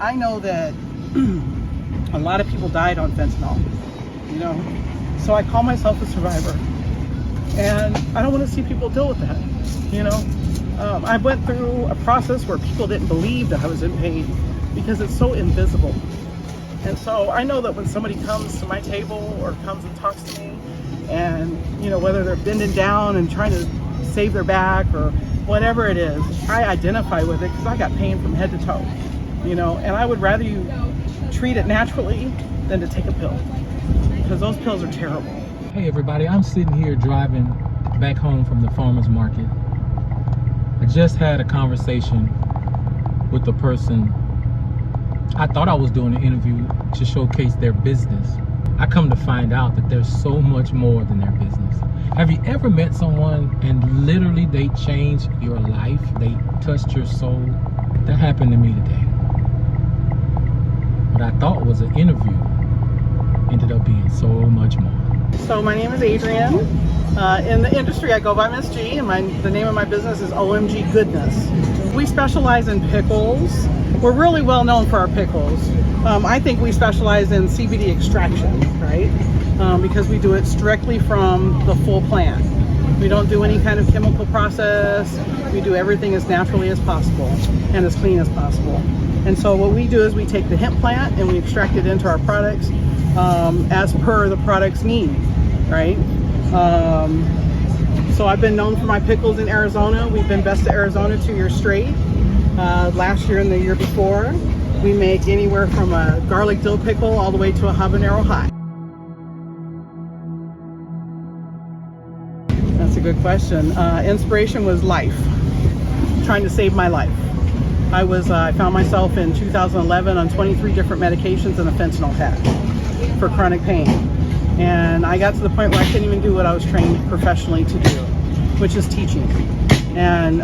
I know that a lot of people died on fentanyl, you know, so I call myself a survivor, and I don't want to see people deal with that, you know. I went through a process where people didn't believe that I was in pain because it's so invisible. And so I know that when somebody comes to my table or comes and talks to me, and you know, whether they're bending down and trying to save their back or whatever it is, I identify with it because I got pain from head to toe, you know, and I would rather you treat it naturally than to take a pill, because those pills are terrible. Hey everybody, I'm sitting here driving back home from the farmer's market. I just had a conversation with the person. I thought I was doing an interview to showcase their business. I come to find out that there's so much more than their business. Have you ever met someone and literally they changed your life? They touched your soul? That happened to me today. What I thought was an interview ended up being so much more. So my name is Adrienne. In the industry, I go by Miss G, and the name of my business is OMG Goodness. We specialize in pickles. We're really well known for our pickles. I think we specialize in CBD extraction, right? Because we do it strictly from the full plant. We don't do any kind of chemical process. We do everything as naturally as possible and as clean as possible. And so what we do is we take the hemp plant and we extract it into our products as per the product's need, right? So I've been known for my pickles in Arizona. We've been best of Arizona 2 years straight. Last year and the year before. We make anywhere from a garlic dill pickle all the way to a habanero hot. That's a good question. Inspiration was life, trying to save my life. I found myself in 2011 on 23 different medications and a fentanyl patch for chronic pain. And I got to the point where I couldn't even do what I was trained professionally to do, which is teaching. And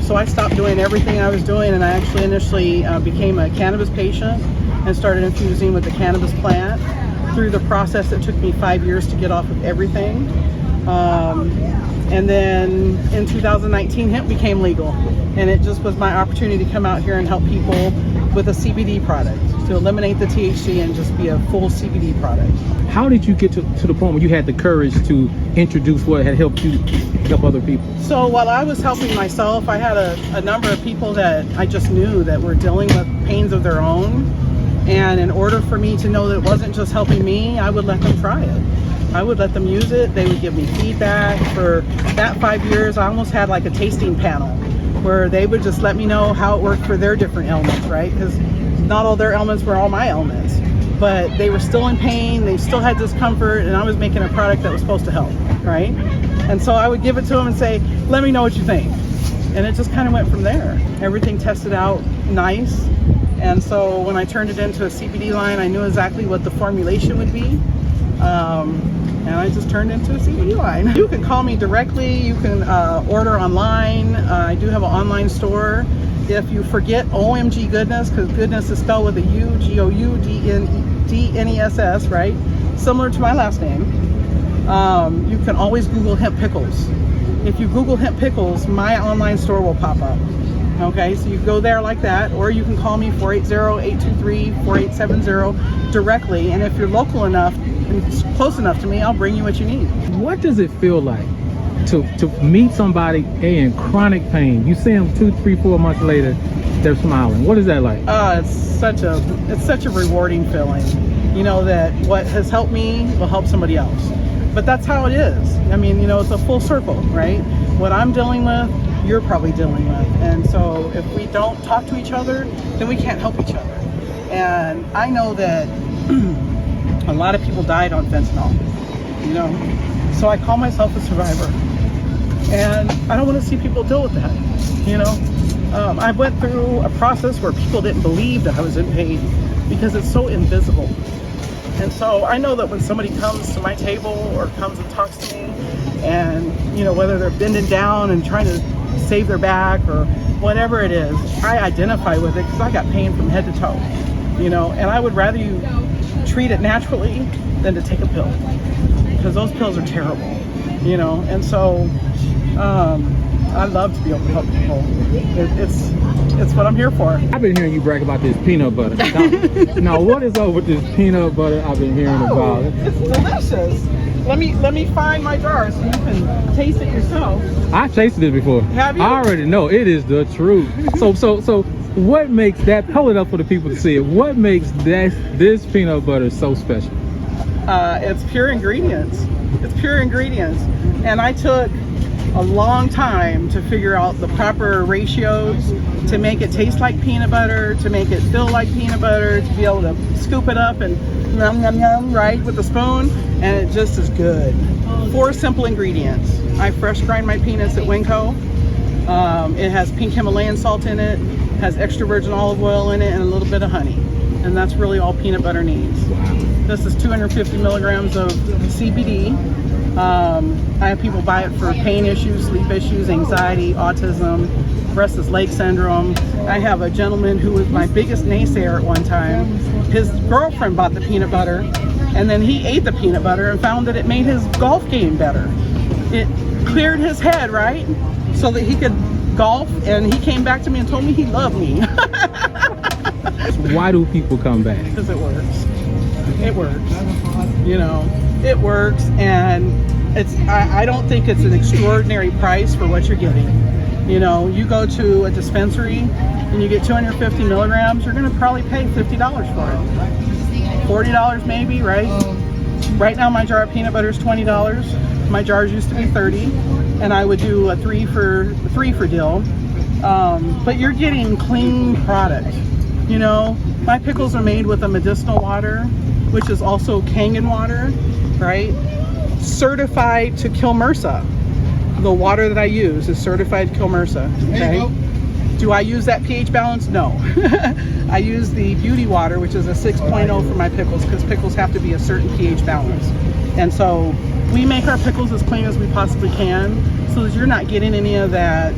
so I stopped doing everything I was doing, and I actually initially became a cannabis patient and started infusing with the cannabis plant. Through the process, it took me 5 years to get off of everything. And then in 2019, hemp became legal, and it just was my opportunity to come out here and help people with a CBD product, to eliminate the THC and just be a full CBD product. How did you get to the point where you had the courage to introduce what had helped you help other people? So while I was helping myself, I had a number of people that I just knew that were dealing with pains of their own. And in order for me to know that it wasn't just helping me, I would let them try it. I would let them use it. They would give me feedback. For that 5 years, I almost had like a tasting panel where they would just let me know how it worked for their different ailments, right? Because not all their ailments were all my ailments, but they were still in pain, they still had discomfort, and I was making a product that was supposed to help, right? And so I would give it to them and say, let me know what you think. And it just kind of went from there. Everything tested out nice. And so when I turned it into a CBD line, I knew exactly what the formulation would be. And I just turned into a CBD line. You can call me directly, you can order online. I do have an online store. If you forget OMG Goodness, because goodness is spelled with a U, G-O-U-D-N-E-S-S, right? Similar to my last name. You can always Google hemp pickles. If you Google hemp pickles, my online store will pop up. Okay, so you go there like that, or you can call me 480-823-4870 directly. And if you're local enough and close enough to me, I'll bring you what you need. What does it feel like to meet somebody in chronic pain? You see them 2, 3, 4 months later, they're smiling. What is that like? It's such a rewarding feeling. You know that what has helped me will help somebody else. But that's how it is. I mean, you know, it's a full circle, right? What I'm dealing with, you're probably dealing with. And so if we don't talk to each other, then we can't help each other. And I know that a lot of people died on fentanyl, you know, so I call myself a survivor. And I don't want to see people deal with that, you know. I went through a process where people didn't believe that I was in pain because it's so invisible. And so I know that when somebody comes to my table or comes and talks to me, and you know, whether they're bending down and trying to save their back or whatever it is, I identify with it because I got pain from head to toe, you know. And I would rather you treat it naturally than to take a pill, because those pills are terrible, you know. And so I love to be able to help people. It's what I'm here for. I've been hearing you brag about this peanut butter. Now, what is up with this peanut butter I've been hearing about? It's delicious. Let me find my jar so you can taste it yourself. I've tasted it before. Have you? I already know it is the truth. So what makes that, hold it up for the people to see it, what makes this peanut butter so special? It's pure ingredients. It's pure ingredients. And I took a long time to figure out the proper ratios to make it taste like peanut butter, to make it feel like peanut butter, to be able to scoop it up and yum yum yum right with a spoon, and it just is good. 4 simple ingredients. I fresh grind my peanuts at Winco. It has pink Himalayan salt in it, has extra virgin olive oil in it, and a little bit of honey. And that's really all peanut butter needs. Wow. This is 250 milligrams of CBD. I have people buy it for pain issues, sleep issues, anxiety, autism, restless leg syndrome. I have a gentleman who was my biggest naysayer at one time. His girlfriend bought the peanut butter, and then he ate the peanut butter and found that it made his golf game better. It cleared his head, right? So that he could golf, and he came back to me and told me he loved me. Why do people come back? Because it works. It works. You know, it works, and I don't think it's an extraordinary price for what you're getting. You know, you go to a dispensary and you get 250 milligrams, you're going to probably pay $50 for it. $40 maybe, right? Right now my jar of peanut butter is $20. My jars used to be $30, and I would do a 3 for deal. But you're getting clean product. You know, my pickles are made with a medicinal water, which is also Kangen water, right? Certified to kill MRSA. The water that I use is certified to kill MRSA, okay? Do I use that pH balance? No. I use the beauty water, which is a 6.0 for my pickles, because pickles have to be a certain pH balance. And so we make our pickles as clean as we possibly can, so that you're not getting any of that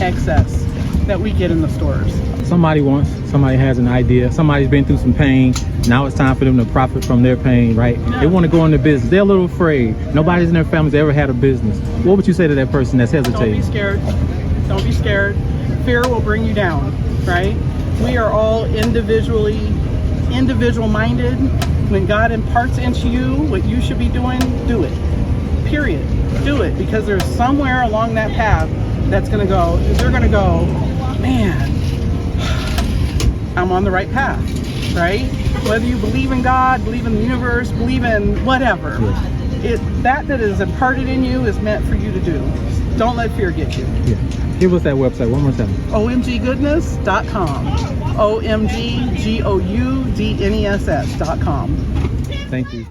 excess that we get in the stores. Somebody has an idea, somebody's been through some pain, now it's time for them to profit from their pain, right? Yeah. They want to go into business, they're a little afraid, nobody's in their family's ever had a business. What would you say to that person that's hesitating? Don't be scared. Don't be scared. Fear will bring you down, right? We are all individual minded. When God imparts into you what you should be doing, do it. Period. Do it, because there's somewhere along that path that's going to go, you're going to go, man, I'm on the right path, right? Whether you believe in God, believe in the universe, believe in whatever, that is imparted in you is meant for you to do. Don't let fear get you. Yeah. Give us that website one more time. omggoodness.com. omggoodness.com. Thank you.